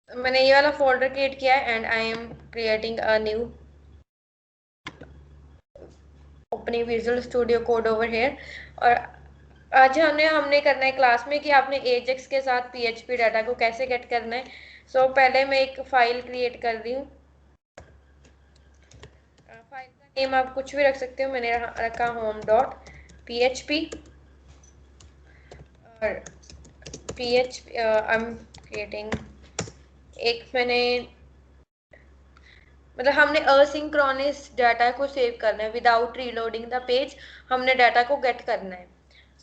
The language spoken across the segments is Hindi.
मैंने ये वाला फोल्डर क्रिएट किया है and I am creating a new opening visual studio code over here. और आज हमने करना है क्लास में कि आपने एजेक्स के साथ पीएचपी डाटा को कैसे गेट करना है। सो पहले मैं एक फाइल क्रिएट कर रही हूँ। फाइल का नेम आप कुछ भी रख सकते हो, मैंने रखा होम डॉट पीएचपी। और पीएचपी आई एम क्रिएटिंग एक मैंने मतलब हमने असिंक्रोनस डाटा को सेव करना है विदाउट रीलोडिंग द पेज, हमने डाटा को गेट करना है।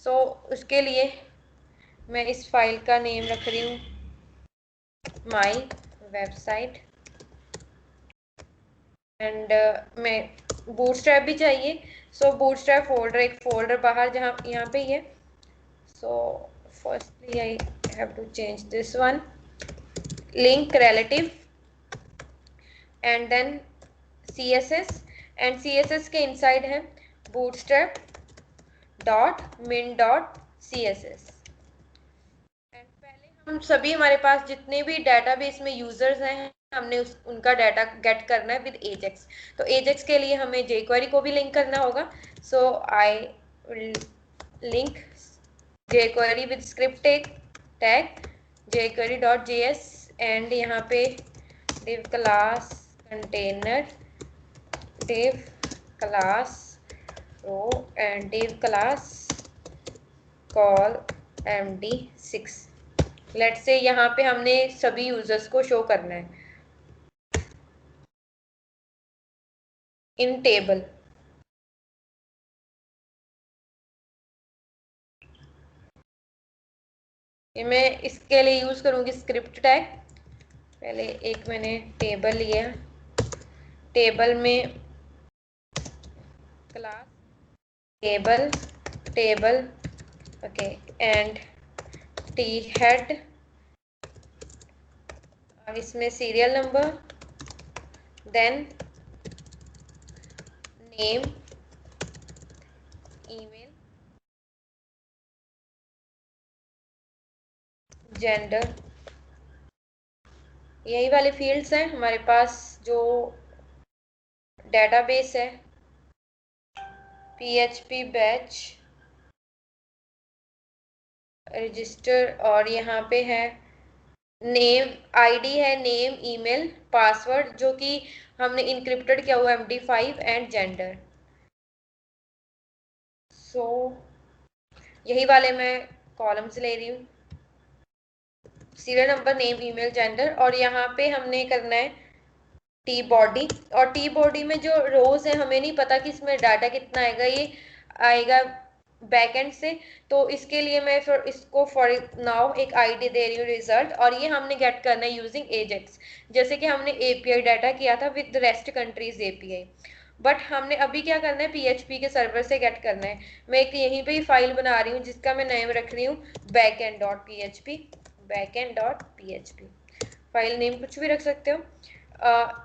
सो उसके लिए मैं इस फाइल का नेम रख रही हूँ माई वेबसाइट एंड मैं बूटस्ट्रैप भी चाहिए। सो बूटस्ट्रैप फोल्डर, एक फोल्डर बाहर जहाँ यहाँ पे ही है। So firstly I have to change this one link relative and then CSS and CSS के इनसाइड है bootstrap dot min dot css। And पहले हम सभी, हमारे पास जितने भी डेटाबेस में यूजर्स हैं हमने उनका डाटा गेट करना है विद एजेक्स। तो एजेक्स के लिए हमें jQuery को भी लिंक करना होगा। So I link jQuery with script tag jQuery.js and यहाँ पे div class container div class row and div class call md6। Let's say यहाँ पे हमने सभी यूजर्स को शो करना है इन टेबल। ये मैं इसके लिए यूज करूंगी स्क्रिप्ट टैग। पहले एक मैंने टेबल लिया, टेबल में class table table okay and T head, और इसमें serial number, then name, email, gender, यही वाले फील्ड्स हैं हमारे पास जो डेटाबेस है PHP बैच रजिस्टर। और यहाँ पे है नेम, आईडी है नेम, ईमेल, पासवर्ड जो कि हमने इनक्रिप्टेड किया हुआ MD5 एंड जेंडर। सो यही वाले मैं कॉलम्स ले रही हूँ, serial number, name, email, gender. और यहाँ पे हमने करना है टी बॉडी, और टी बॉडी में जो रोज है हमें नहीं पता कि इसमें डाटा कितना आएगा, ये आएगा बैकएंड से। तो इसके लिए मैं फिर इसको फॉर नाउ एक आईडी दे रही हूँ रिजल्ट, और ये हमने गेट करना है यूजिंग एजेक्स, जैसे कि हमने एपीआई डाटा किया था with rest countries API. But हमने अभी क्या करना है पीएचपी के सर्वर से गेट करना है। मैं एक यहीं पे ही फाइल बना रही हूँ जिसका मैं नेम रख रही हूँ backend dot PHP, backend dot PHP. File name कुछ भी रख सकते हो।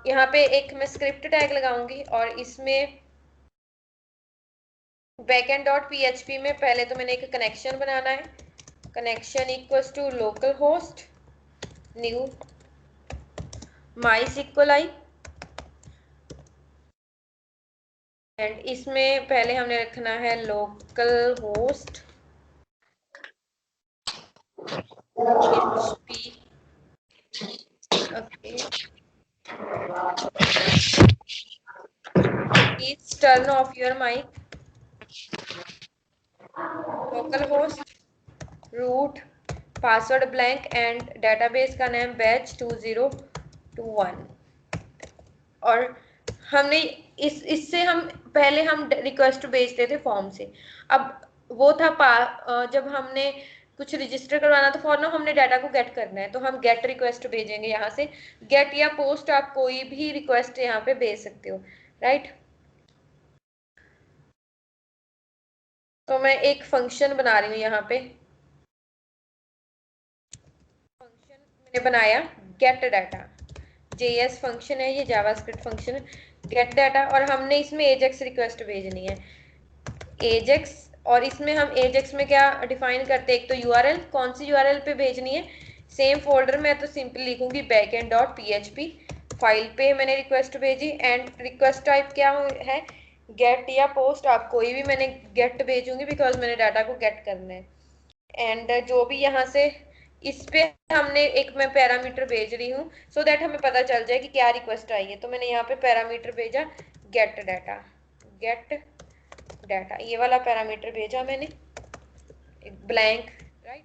यहाँ पे एक मैं स्क्रिप्ट टैग लगाऊंगी और इसमें बैकएंड डॉट पीएचपी में पहले तो मैंने एक कनेक्शन बनाना है, connection equals to local host new MySQLi and इसमें पहले हमने रखना है local host PHP। Okay, please turn off your mic. Local host root password blank and database का नाम बैच 2021। और हमने इससे हम पहले हम रिक्वेस्ट भेजते थे फॉर्म से। अब वो था जब हमने कुछ रजिस्टर करवाना था फॉर नाउ हमने डाटा को गेट करना है तो हम गेट रिक्वेस्ट भेजेंगे यहाँ से। गेट या पोस्ट आप कोई भी रिक्वेस्ट यहाँ पे भेज सकते हो, राइट। तो मैं एक फंक्शन बना रही हूँ यहाँ पे, फंक्शन मैंने बनाया गेट डाटा, JS फंक्शन है ये, जावास्क्रिप्ट फंक्शन है गेट डाटा। और हमने इसमें एजेक्स रिक्वेस्ट भेजनी है एजेक्स। और इसमें हम एजेक्स में क्या डिफाइन करते हैं, एक तो URL, कौन सी URL पे भेजनी है, सेम फोल्डर में तो सिंपली लिखूंगी backend.php, फाइल पे मैंने रिक्वेस्ट भेजी एंड रिक्वेस्ट टाइप क्या है, गेट या पोस्ट, आप कोई भी, मैंने गेट भेजूंगी बिकॉज मैंने डाटा को गेट करना है। एंड जो भी यहाँ से इस पे हमने एक मैं पैरामीटर भेज रही हूँ सो दैट हमें पता चल जाए कि क्या रिक्वेस्ट आई है, तो मैंने यहाँ पे पैरामीटर भेजा गेट डाटा, गेट डाटा, ये वाला पैरामीटर भेजा मैंने, एक ब्लैंक, राइट।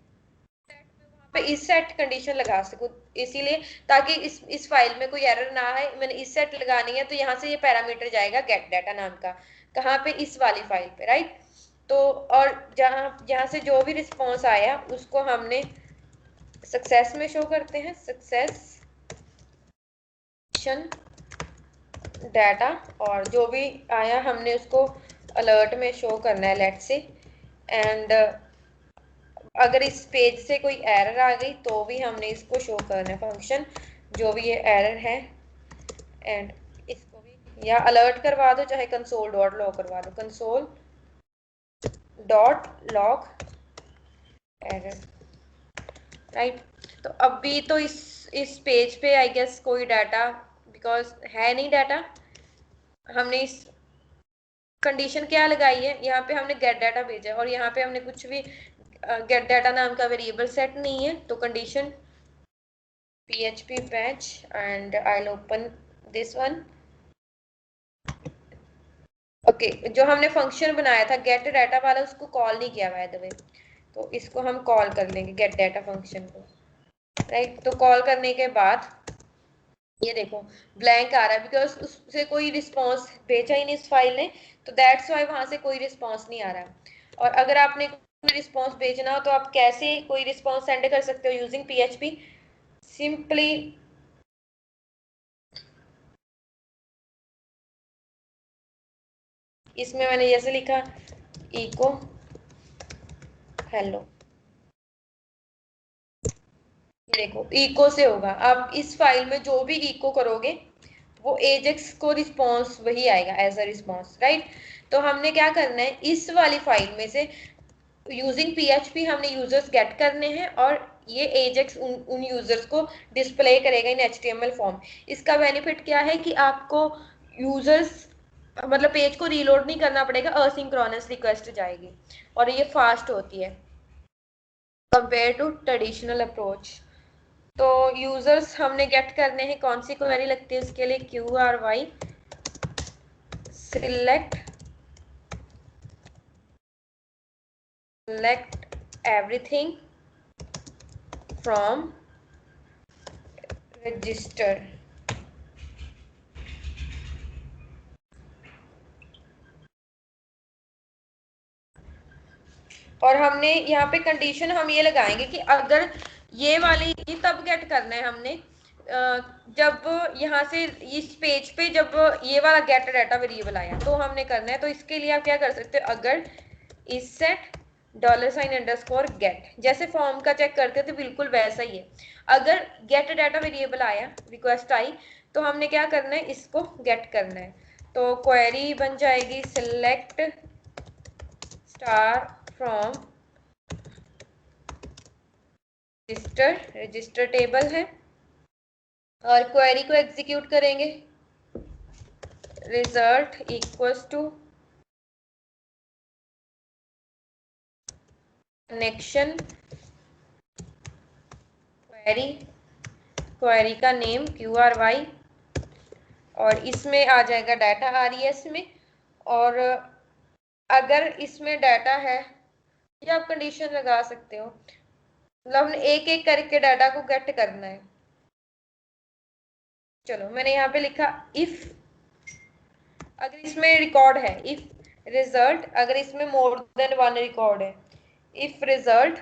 पे इस सेट कंडीशन लगा सकूं, इसीलिए ताकि इस फाइल में कोई एरर ना आए, मैंने इस सेट लगानी है, तो यहाँ से ये पैरामीटर जाएगा गेट डाटा नाम का, कहाँ पे, इस वाली फाइल पे, राइट। तो और जहाँ से जो भी रिस्पॉन्स आया उसको हमने सक्सेस में शो करते हैं, सक्सेस डाटा, और जो भी आया हमने उसको अलर्ट में शो करना है, लेट से। एंड अगर इस पेज से कोई एरर आ गई तो भी हमने इसको शो करना है, फंक्शन जो भी ये एरर है, एंड इसको भी या अलर्ट करवा दो, चाहे कंसोल डॉट लॉग करवा दो, console dot log error, right. तो अभी तो इस पेज पे आई गेस कोई डाटा बिकॉज है नहीं डाटा, हमने इस कंडीशन क्या लगाई है, यहाँ पे हमने गेट डाटा भेजा है और यहाँ पे हमने कुछ भी गेट डाटा नाम का वेरिएबल सेट नहीं है, तो condition php patch and I'll open this one। Okay जो हमने फंक्शन बनाया था गेट डाटा वाला उसको कॉल नहीं किया बाय द वे, तो इसको हम कॉल कर लेंगे गेट डाटा फंक्शन को, राइट। तो कॉल करने के बाद ये देखो ब्लैंक आ रहा है बिकॉज उससे कोई रिस्पॉन्स भेजा ही नहीं इस फाइल ने, तो दैट्स वाई वहां से कोई रिस्पॉन्स नहीं आ रहा है। और अगर आपने कोई रिस्पॉन्स भेजना हो तो आप कैसे कोई रिस्पॉन्स सेंड कर सकते हो यूजिंग PHP, सिंपली इसमें मैंने जैसे लिखा इको हेलो, देखो इको से होगा, आप इस फाइल में जो भी इको करोगे वो एजेक्स को रिस्पॉन्स वही आएगा एज अ रिस्पॉन्स, राइट। तो हमने क्या करना है, इस वाली फाइल में से यूजिंग PHP हमने यूजर्स गेट करने हैं और ये एजेक्स उन यूजर्स को डिस्प्ले करेगा इन HTML फॉर्म। इसका बेनिफिट क्या है कि आपको यूजर्स मतलब पेज को रीलोड नहीं करना पड़ेगा, असिंक्रोनस रिक्वेस्ट जाएगी और ये फास्ट होती है कंपेयर टू ट्रेडिशनल अप्रोच। तो यूजर्स हमने गेट करने हैं, कौन सी क्वेरी लगती है उसके लिए, QRY select everything from register। और हमने यहाँ पे कंडीशन हम ये लगाएंगे कि अगर ये वाली ये तब गेट करना है हमने जब यहाँ से इस पेज पे जब ये वाला गेट डाटा वेरिएबल आया तो हमने करना है। तो इसके लिए आप क्या कर सकते हो, अगर इस सेट $_ गेट जैसे फॉर्म का चेक करते थे बिल्कुल वैसा ही है। अगर गेट डाटा वेरिएबल आया, रिक्वेस्ट आई, तो हमने क्या करना है, इसको गेट करना है। तो क्वेरी बन जाएगी select star from register table है और क्वेरी को एग्जीक्यूट करेंगे, result equals to connection query, query का नेम QRY और इसमें आ जाएगा डाटा RES में। और अगर इसमें डाटा है या आप कंडीशन लगा सकते हो, मतलब हमने एक एक करके डाटा को गेट करना है। चलो मैंने यहाँ पे लिखा इफ, अगर इसमें रिकॉर्ड है, इफ रिजल्ट, अगर इसमें मोर देन 1 रिकॉर्ड है, इफ रिजल्ट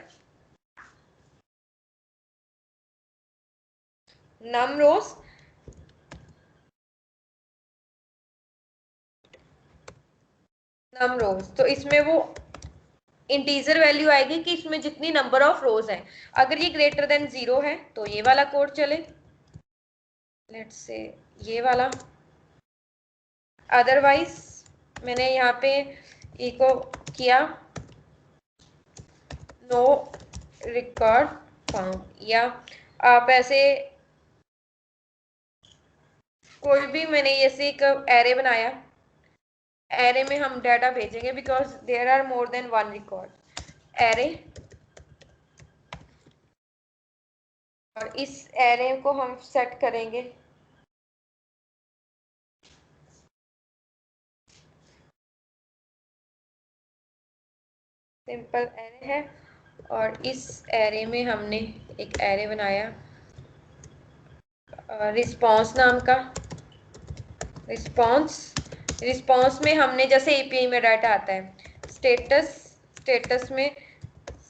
नम रोज तो इसमें वो इंटीजर वैल्यू आएगी कि इसमें जितनी नंबर ऑफ रोज है। अगर ये ग्रेटर देन 0 है तो ये वाला कोड चले, लेट्स से ये वाला, अदरवाइज मैंने यहाँ पे इको किया नो रिकॉर्ड फाउंड, या आप ऐसे कोई भी, मैंने ऐसे एक एरे बनाया, एरे में हम डाटा भेजेंगे because there are more than one record array, और इस एरे को हम सेट करेंगे सिंपल एरे है, और इस एरे में हमने एक एरे बनाया रिस्पॉन्स नाम का। रिस्पॉन्स में हमने जैसे एपीआई में डाटा आता है स्टेटस में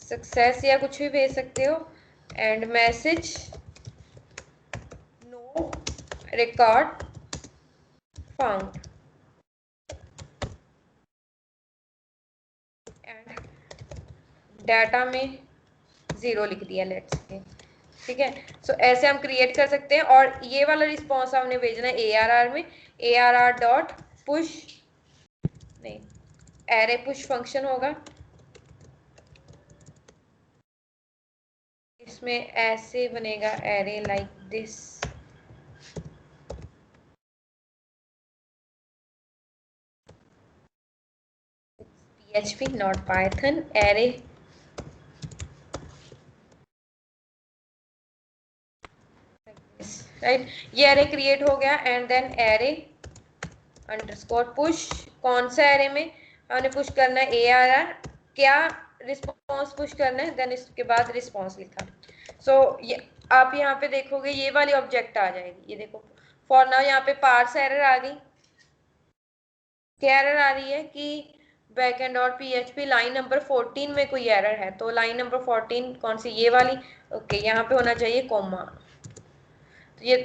सक्सेस या कुछ भी भेज सकते हो, and message no record found, and data में 0 लिख दिया लेट्स से, ठीक है। सो ऐसे हम क्रिएट कर सकते हैं, और ये वाला रिस्पॉन्स हमने भेजना है ARR में, ARR डॉट पुश, नहीं एरे पुश फंक्शन होगा, इसमें ऐसे बनेगा array like this, PHP not Python, array right, ये एरे क्रिएट हो गया, and then array underscore push, कौन सा एरे में हमने पुश करना है ARR, क्या रिस्पॉन्स पुश करना है, देन इसके बाद रिस्पॉन्स लिखा। सो ये आप यहाँ पे देखोगे ये वाली ऑब्जेक्ट आ जाएगी, ये देखो फॉर नाउ यहाँ पे पार्स एरर आ गई, क्या एरर आ रही है कि बैकएंड और PHP लाइन नंबर 14 में कोई एरर है, तो लाइन नंबर 14 कौन सी, ये वाली, ओके यहाँ पे होना चाहिए कॉमा, तो ये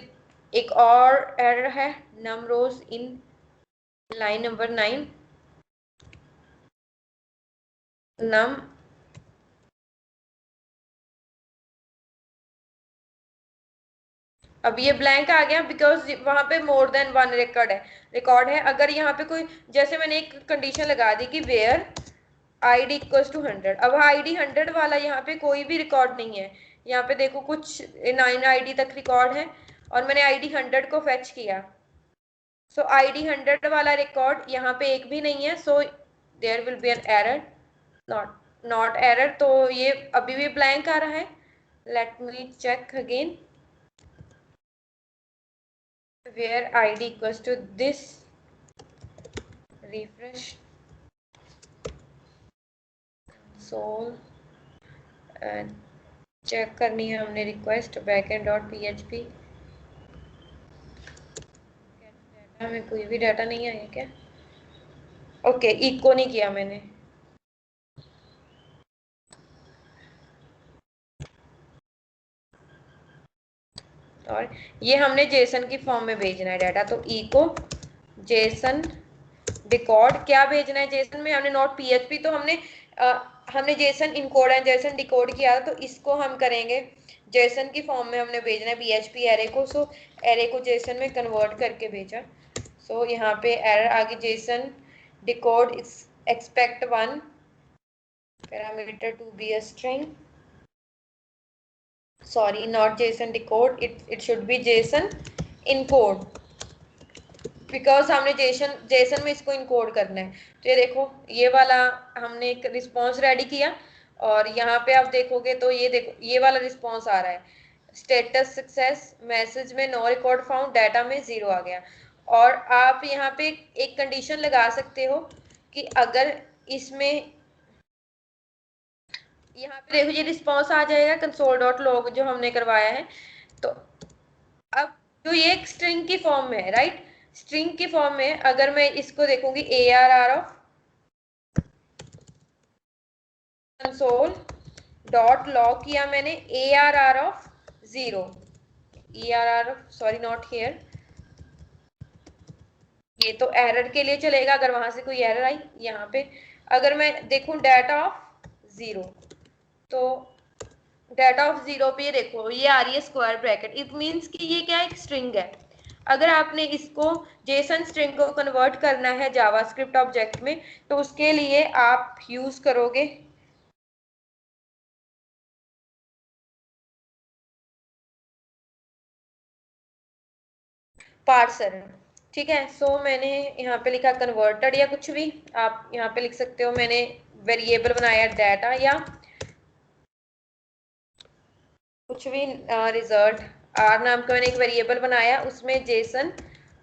एक और एरर है नम रोज इन लाइन नंबर 9, नम, अब ये ब्लैंक आ गया बिकॉज वहां पे मोर देन वन रिकॉर्ड है। अगर यहाँ पे कोई, जैसे मैंने एक कंडीशन लगा दी कि वेयर ID इक्वल्स टू 100, अब ID 100 वाला यहाँ पे कोई भी रिकॉर्ड नहीं है, यहाँ पे देखो कुछ 9 ID तक रिकॉर्ड है, और मैंने ID 100 को फेच किया, सो ID 100 वाला रिकॉर्ड यहाँ पे एक भी नहीं है, so there will be an error, not error, तो ये अभी भी ब्लैंक आ रहा है। Let me check again, where ID equals to this, refresh console, and check करनी है हमने request backend dot PHP, data में कोई भी डाटा नहीं आया क्या, ओके इको नहीं किया मैंने, और ये हमने जेसन की फॉर्म में भेजना है डाटा, तो इको जेसन डिकोड, क्या भेजना है जेसन में, हमने नॉट PHP, तो हमने Jason encode and Jason decode किया था, तो इसको हम करेंगे जेसन की फॉर्म में हमने भेजना है PHP एरे को, सो एरे को जेसन में कन्वर्ट करके भेजा, सो यहाँ पे एरर आ गई, JSON decode expect 1 parameter to be a string, sorry not JSON decode, it should be JSON encode, because हमने जेसन में इसको इनकोड करना है। तो ये देखो ये वाला हमने एक रिस्पॉन्स रेडी किया, और यहाँ पे आप देखोगे तो ये देखो ये वाला रिस्पॉन्स आ रहा है, स्टेटस सक्सेस, मैसेज में नो रिकॉर्ड फाउंड, डाटा में 0 आ गया, और आप यहाँ पे एक कंडीशन लगा सकते हो कि अगर इसमें, यहाँ पे देखो ये रिस्पॉन्स आ जाएगा कंसोल डॉट लॉग जो हमने करवाया है, तो अब जो ये एक स्ट्रिंग की फॉर्म में है, राइट, स्ट्रिंग की फॉर्म में अगर मैं इसको देखूंगी ARR of console dot log किया मैंने ARR of 0, ERR sorry not here, ये तो एरर के लिए चलेगा अगर वहां से कोई एरर आई, यहाँ पे अगर मैं देखूं डाटा ऑफ 0, तो डाटा ऑफ 0 पे देखो ये आ रही है स्क्वायर ब्रैकेट, इट मीन्स कि ये क्या एक स्ट्रिंग है। अगर आपने इसको जेसन स्ट्रिंग को कन्वर्ट करना है जावास्क्रिप्ट ऑब्जेक्ट में, तो उसके लिए आप यूज करोगे पार्सर, ठीक है। सो मैंने यहाँ पे लिखा कन्वर्टेड या कुछ भी आप यहाँ पे लिख सकते हो। मैंने वेरिएबल बनाया डाटा या कुछ भी, रिजल्ट आर नाम का मैंने एक वेरिएबल बनाया, उसमें जेसन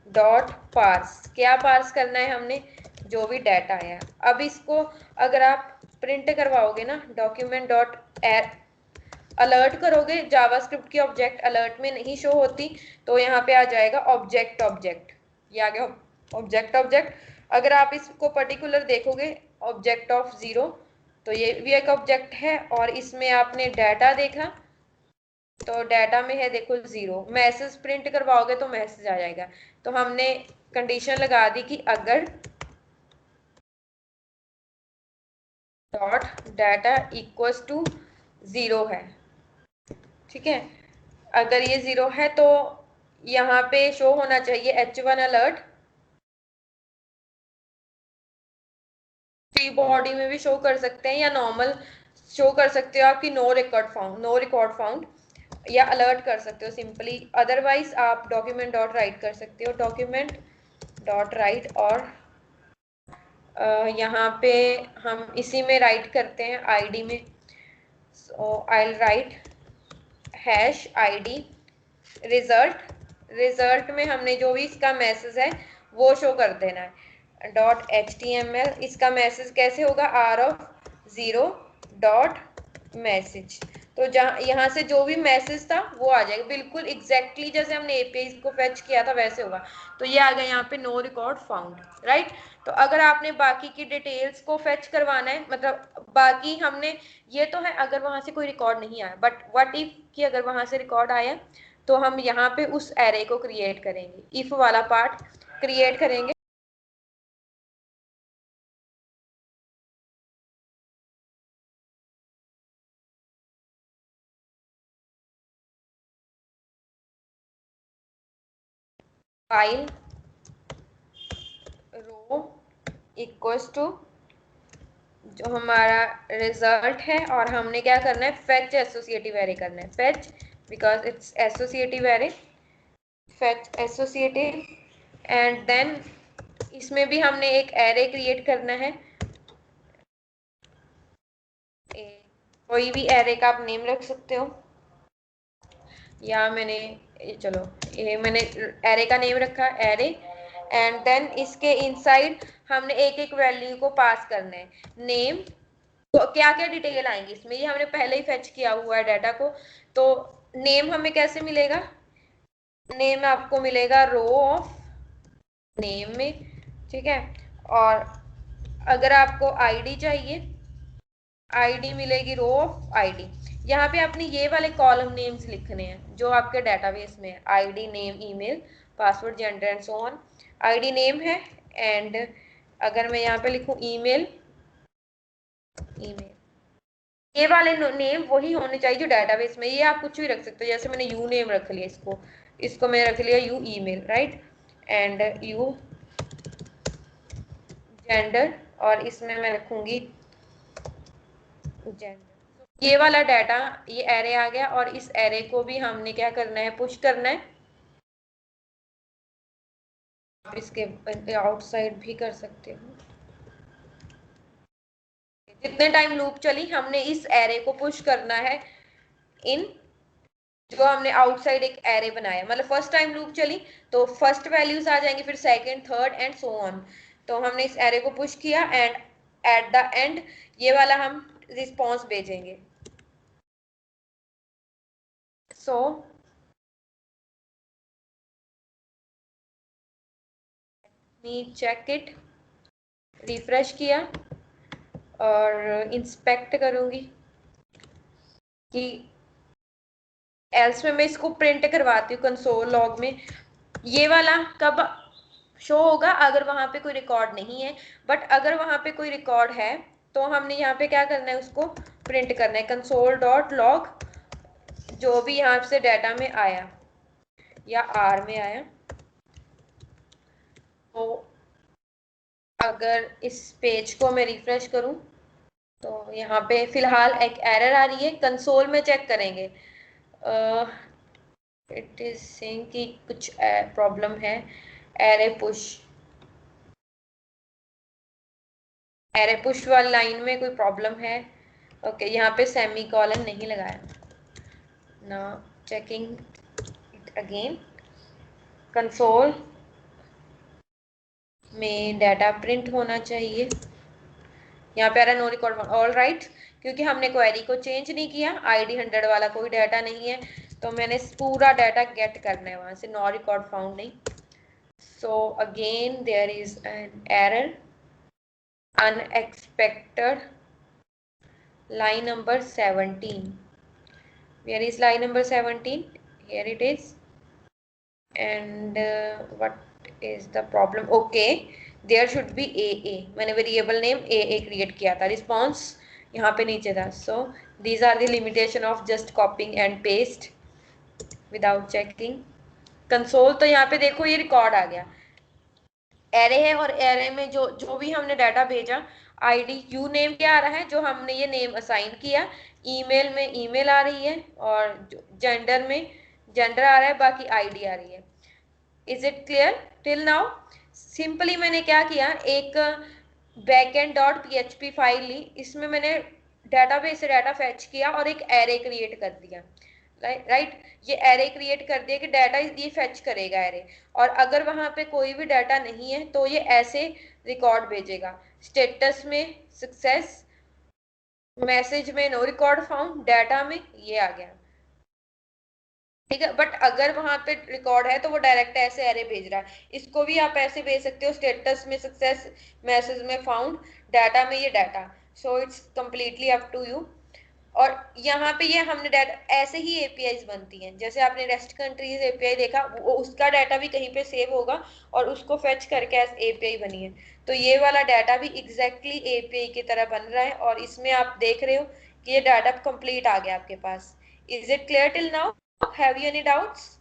डॉट पार्स, क्या पार्स करना है हमने, जो भी डाटा आया। अब इसको अगर आप प्रिंट करवाओगे ना, डॉक्यूमेंट डॉट अलर्ट करोगे, जावास्क्रिप्ट की ऑब्जेक्ट अलर्ट में नहीं शो होती, तो यहाँ पे आ जाएगा ऑब्जेक्ट ऑब्जेक्ट, ये आ गया ऑब्जेक्ट ऑब्जेक्ट। अगर आप इसको पर्टिकुलर देखोगे ऑब्जेक्ट ऑफ जीरो, तो ये भी एक ऑब्जेक्ट है, और इसमें आपने डाटा देखा तो डाटा में है देखो जीरो। मैसेज प्रिंट करवाओगे तो मैसेज आ जाएगा। तो हमने कंडीशन लगा दी कि अगर dot data equals to zero है, ठीक है, अगर ये जीरो है तो यहाँ पे शो होना चाहिए H1 अलर्ट। फ्री बॉडी में भी शो कर सकते हैं या नॉर्मल शो कर सकते हो आपकी no record found, no record found, या अलर्ट कर सकते हो सिंपली। अदरवाइज आप डॉक्यूमेंट डॉट राइट कर सकते हो, डॉक्यूमेंट डॉट राइट, और यहाँ पे हम इसी में राइट करते हैं आईडी में। So I will write hash ID result, result में हमने जो भी इसका मैसेज है वो शो कर देना है। डॉट HTML, इसका मैसेज कैसे होगा, R of zero dot message. तो जहाँ यहाँ से जो भी मैसेज था वो आ जाएगा, बिल्कुल एग्जैक्टली जैसे हमने एपीआई को फेच किया था वैसे होगा। तो ये आ गया यहाँ पे नो रिकॉर्ड फाउंड, राइट। तो अगर आपने बाकी की डिटेल्स को फेच करवाना है, मतलब बाकी हमने, ये तो है अगर वहां से कोई रिकॉर्ड नहीं आया, बट व्हाट इफ कि अगर वहां से रिकॉर्ड आया, तो हम यहाँ पे उस एरे को क्रिएट करेंगे, इफ वाला पार्ट क्रिएट करेंगे। फाइल रो इक्वल्स टू जो हमारा रिजल्ट है, और हमने क्या करना है, फेच एसोसिएटिव एरे करना है, fetch because it's associative array, fetch associative. And then इसमें भी हमने एक एरे क्रिएट करना है, कोई भी एरे का आप नेम रख सकते हो, या मैंने चलो ये मैंने एरे का नेम रखा एरे। एंड देन इसके इनसाइड हमने एक एक वैल्यू को पास करना है, नेम, तो क्या क्या डिटेल आएंगी इसमें, ये हमने पहले ही फेच किया हुआ है डाटा को। तो नेम हमें कैसे मिलेगा, नेम आपको मिलेगा रो ऑफ नेम में, ठीक है। और अगर आपको आईडी चाहिए, आईडी मिलेगी रो ऑफ आईडी। यहाँ पे आपने ये वाले कॉलम नेम्स लिखने हैं जो आपके डाटाबेस में है, ID name email password gender and so on. ID name है, एंड अगर मैं यहाँ पे लिखूँ ईमेल, ईमेल, ये वाले नेम वही होने चाहिए जो डाटाबेस में। ये आप कुछ भी रख सकते हो, जैसे मैंने यू नेम रख लिया, इसको इसको मैंने रख लिया you email, right, and you gender, और इसमें मैं रखूंगी जेंडर। ये वाला डाटा, ये एरे आ गया, और इस एरे को भी हमने क्या करना है, पुश करना है। आप इसके आउटसाइड भी कर सकते हो। जितने टाइम लूप चली हमने इस एरे को पुश करना है इन, जो हमने आउटसाइड एक एरे बनाया, मतलब फर्स्ट टाइम लूप चली तो फर्स्ट वैल्यूज आ जाएंगी, फिर second third and so on. तो हमने इस एरे को पुश किया, एंड एट द एंड ये वाला हम रिस्पॉन्स भेजेंगे। सो मी चेक इट, रिफ्रेश किया और इंस्पेक्ट करूंगी कि एल्स में मैं इसको प्रिंट करवाती हूँ कंसोल लॉग में। ये वाला कब शो होगा, अगर वहां पे कोई रिकॉर्ड नहीं है, बट अगर वहां पे कोई रिकॉर्ड है तो हमने यहाँ पे क्या करना है, उसको प्रिंट करना है, कंसोल डॉट लॉग जो भी यहाँ से डाटा में आया या आर में आया। तो अगर इस पेज को मैं रिफ्रेश करूं तो यहाँ पे फिलहाल एक एरर आ रही है, कंसोल में चेक करेंगे। इट इज सेइंग कि कुछ प्रॉब्लम है। एरे पुश वाली लाइन में कोई प्रॉब्लम है। ओके, यहाँ पे सेमी कॉलन नहीं लगाया। Now checking it again. Console में डाटा प्रिंट होना चाहिए। यहाँ पे आ रहा है नो रिकॉर्ड। ऑल राइट, क्योंकि हमने क्वेरी को चेंज नहीं किया, ID 100 वाला कोई डाटा नहीं है, तो मैंने पूरा डाटा गेट करना है वहां से, नो रिकॉर्ड फाउंड नहीं। So again there is an error, unexpected line number 17. Where is line number 17? Here it is. And what is the problem? Okay, there should be AA. मैंने वेरिएबल नेम AA क्रिएट किया था, रिस्पॉन्स यहाँ पे नीचे था। So these are the limitation of just copying and paste without checking. Console तो यहाँ पे देखो ये रिकॉर्ड आ गया, एरे है, और एरे में जो जो भी हमने डाटा भेजा, आईडी यू नेम क्या आ रहा है, जो हमने ये नेम असाइन किया, ईमेल में ईमेल आ रही है, और जेंडर में जेंडर आ रहा है, बाकी आईडी आ रही है। Is it clear till now? Simply मैंने क्या किया, एक बैकएंड डॉट PHP फाइल ली, इसमें मैंने डाटाबेस से डाटा फैच किया और एक एरे क्रिएट कर दिया। राइट, ये एरे क्रिएट कर दिया कि डाटा ये फेच करेगा एरे, और अगर वहां पे कोई भी डाटा नहीं है तो ये ऐसे रिकॉर्ड भेजेगा, स्टेटस में सक्सेस, मैसेज में नो रिकॉर्ड फाउंड, डाटा में ये आ गया। ठीक है, बट अगर वहां पे रिकॉर्ड है तो वो डायरेक्ट ऐसे एरे भेज रहा है। इसको भी आप ऐसे भेज सकते हो, स्टेटस में सक्सेस, मैसेज में फाउंड, डाटा में ये data. So it's completely up to you. और यहाँ पे ये हमने डाटा, ऐसे ही एपीआईज बनती हैं, जैसे आपने रेस्ट कंट्रीज एपीआई देखा, वो उसका डाटा भी कहीं पे सेव होगा और उसको फेच करके एपीआई बनी है। तो ये वाला डाटा भी एग्जैक्टली एपीआई की तरह बन रहा है, और इसमें आप देख रहे हो कि ये डाटा कंप्लीट आ गया आपके पास। Is it clear till now? Have you any doubts?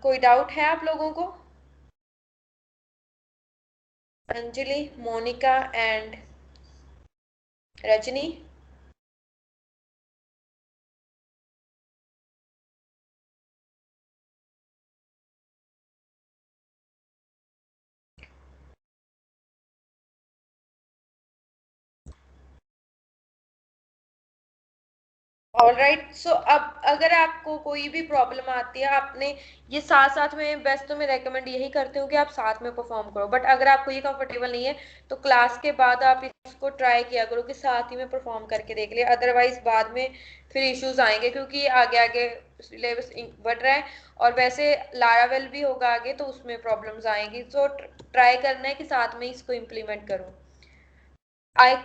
कोई डाउट है आप लोगों को? Anjali, Monika and Rajni. Alright, so अब अगर आपको कोई भी प्रॉब्लम आती है, आपने ये साथ साथ में, बेस्ट तो मैं रेकमेंड यही करती हूँ कि आप साथ में परफॉर्म करो, बट अगर आपको ये कंफर्टेबल नहीं है तो क्लास के बाद आप इसको ट्राई किया करो कि साथ ही में परफॉर्म करके देख लिया, अदरवाइज बाद में फिर इश्यूज आएंगे, क्योंकि आगे आगे सिलेबस बढ़ रहा है, और वैसे लारावेल भी होगा आगे, तो उसमें प्रॉब्लम्स आएंगी। तो ट्राई करना है कि साथ में इसको इम्प्लीमेंट करो। I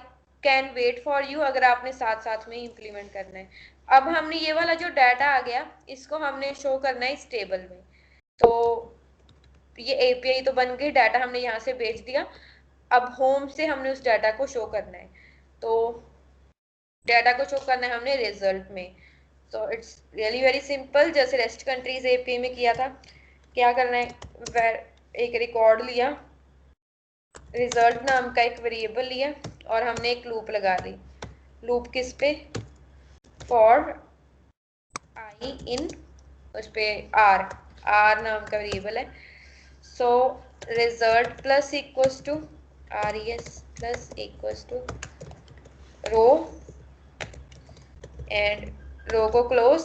can wait for you, अगर आपने साथ साथ में इम्प्लीमेंट करना है। अब हमने ये वाला जो डाटा आ गया, इसको हमने शो करना है इस टेबल में। तो ये एपीआई तो बन गई, डाटा हमने यहाँ से भेज दिया, अब होम से हमने उस डाटा को शो करना है। तो डाटा को शो करना है हमने रिजल्ट में। तो इट्स रियली वेरी सिंपल, जैसे रेस्ट कंट्रीज एपीआई में किया था। क्या करना है, एक रिकॉर्ड लिया, रिजल्ट नाम का एक वेरिएबल लिया, और हमने एक लूप लगा दी। लूप किस पे? फॉर आई इन, उस पे आर, आर नाम का वेरिएबल है। So result plus equals to res plus equals to row, and row को क्लोज।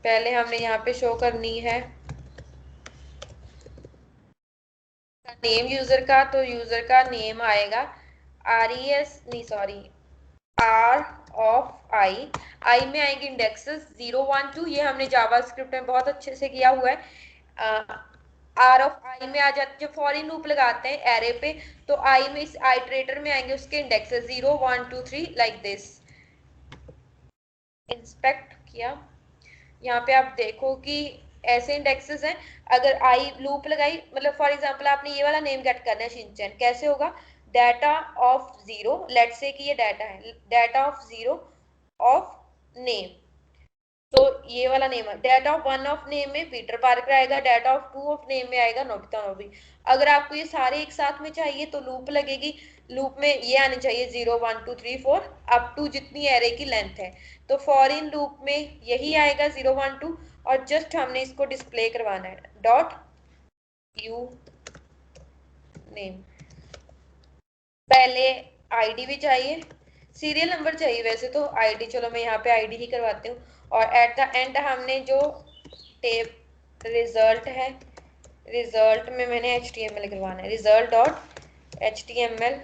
पहले हमने यहाँ पे शो करनी है नेम यूजर का, तो यूजर का नेम आएगा res, नहीं सॉरी, आर ऑफ आई। आई में आएंगे इंडेक्सेस 0 1 2, ये हमने जावास्क्रिप्ट में बहुत अच्छे से किया हुआ है। आर ऑफ आई में आ जाते, जब फॉर इन लूप लगाते हैं एरे पे, तो आई में, इस आइटरेटर में आएंगे उसके इंडेक्सेस 0 1 2 3 लाइक दिस। इंस्पेक्ट किया, यहाँ पे आप देखो कि ऐसे इंडेक्सेस हैं। अगर आई लूप लगाई, मतलब फॉर एग्जांपल आपने ये वाला नेम गेट करना है शिनचैन, कैसे होगा? डाटा ऑफ 0, लेट्स से कि ये डाटा है, डाटा ऑफ 0 ऑफ नेम, तो ये वाला नेम है, data of one of name में पीटर पार्कर आएगा, data of two of name में आएगा नोबिता नोबी। अगर आपको ये सारे एक साथ में चाहिए तो लूप लगेगी, लूप में ये आने चाहिए 0 1 2 3 4 अप टू जितनी एरे की लेंथ है। तो फॉर इन लूप में यही आएगा 0 1 2, और जस्ट हमने इसको डिस्प्ले करवाना है डॉट यू नेम। पहले आईडी भी चाहिए, सीरियल नंबर चाहिए वैसे तो, आईडी चलो मैं यहाँ पे आईडी ही करवाती हूँ। और एट द एंड हमने जो टेप रिजल्ट है, रिजल्ट में मैंने HTML करवाना है, रिजल्ट डॉट HTML,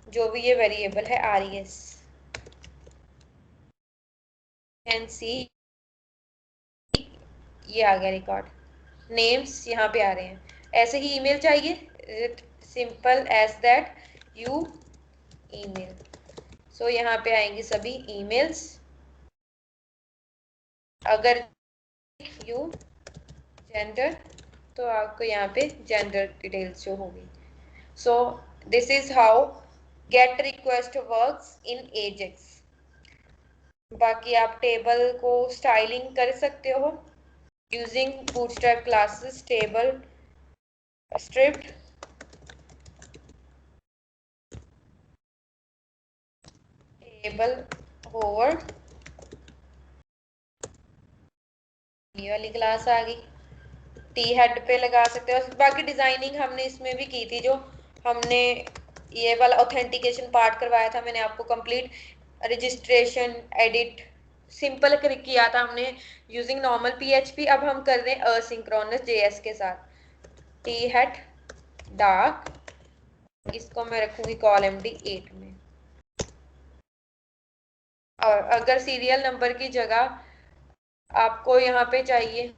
जो भी ये वेरिएबल है res कैन सी, ये आ गया रिकॉर्ड, नेम्स यहाँ पे आ रहे हैं। ऐसे ही ईमेल चाहिए, simple as that you email. So यहाँ पे आएंगी सभी ईमेल्स, अगर यू जेंडर तो आपको यहाँ पे जेंडर डिटेल्स शो होगी। So this is how get request works in AJAX. बाकी आप टेबल को स्टाइलिंग कर सकते हो using bootstrap classes table striped, table hover, ये वाली क्लास आ गई, टी हेड पे लगा सकते हो। बाकी डिजाइनिंग हमने इसमें भी की थी, जो हमने ये वाला ऑथेंटिकेशन पार्ट करवाया था मैंने आपको कंप्लीट, रजिस्ट्रेशन एडिट सिंपल किया था हमने यूजिंग नॉर्मल PHP। अब हम कर रहे हैं असिंक्रोनस JS के साथ। टी हेड डार्क, इसको मैं रखूंगी कॉलम D8 में। और अगर सीरियल नंबर की जगह आपको यहाँ पे चाहिए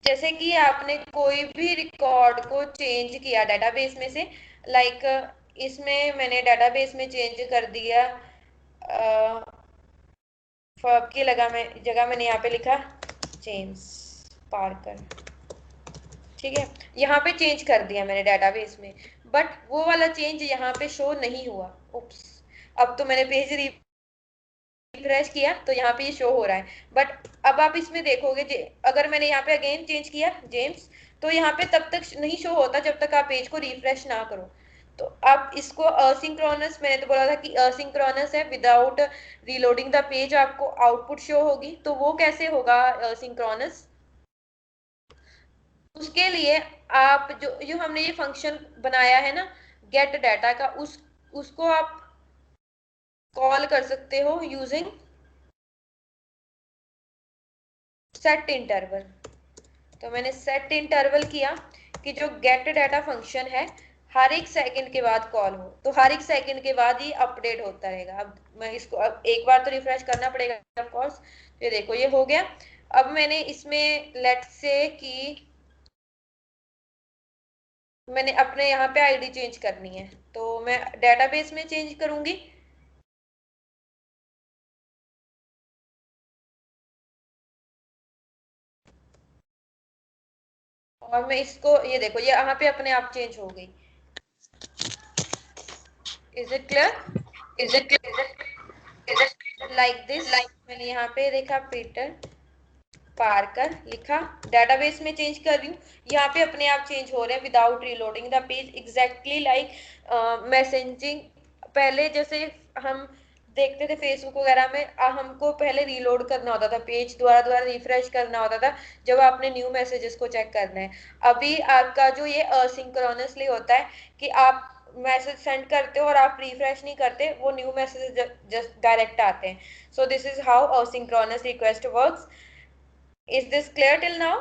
जैसे कि आपने कोई भी रिकॉर्ड को चेंज किया डेटाबेस में से, लाइक इसमें मैंने डेटाबेस में चेंज कर दिया, फर्ब की जगह मैंने यहाँ पे लिखा जेम्स पार्कर, ठीक है, यहाँ पे चेंज कर दिया मैंने डेटाबेस में, बट वो वाला चेंज यहाँ पे शो नहीं हुआ। उप्स, अब तो मैंने पेज रिफ्रेश किया तो यहाँ पे ये शो हो रहा है, बट अब आप इसमें देखोगे अगर मैंने यहाँ पे अगेन चेंज किया जेम्स, तो यहाँ पे तब तक नहीं शो होता जब तक आप पेज को रिफ्रेश ना करो। तो आप इसको असिंक्रोनस, मैंने तो बोला था कि असिंक्रोनस है, विदाउट रीलोडिंग द पेज आपको आउटपुट शो होगी, तो वो कैसे होगा असिंक्रोनस? उसके लिए आप जो हमने ये फंक्शन बनाया है ना गेट डाटा का, उसको आप कॉल कर सकते हो यूजिंग सेट इंटरवल। तो मैंने सेट इंटरवल किया कि जो गेट डाटा फंक्शन है हर एक सेकंड के बाद कॉल हो, तो हर एक सेकंड के बाद ही अपडेट होता रहेगा। अब मैं इसको अब एक बार तो रिफ्रेश करना पड़ेगा ऑफ कोर्स। ये देखो ये हो गया। अब मैंने इसमें लेट्स से कि मैंने अपने यहाँ पे आईडी चेंज करनी है, तो मैं डेटाबेस में चेंज करूंगी। और मैं इसको, ये देखो ये यहाँ पे अपने आप चेंज हो गई। Is it clear? Is it clear? Is it like this, मैंने यहाँ पे देखा पीटर पार्कर लिखा, डेटाबेस में चेंज कर रही हूँ, यहाँ पे अपने आप चेंज हो रहे हैं without reloading the page, exactly like messaging. पहले जैसे हम देखते थे फेसबुक वगैरह में, हमको पहले रीलोड करना होता था पेज, दोबारा दोबारा रिफ्रेश करना होता था जब आपने न्यू मैसेजेस को चेक करना है। अभी आपका जो ये असिंक्रोनसली होता है कि आप मैसेज सेंड करते हो और आप रिफ्रेश नहीं करते, वो न्यू मैसेज जस्ट डायरेक्ट आते हैं। सो this is how asynchronous request works. Is this clear till now?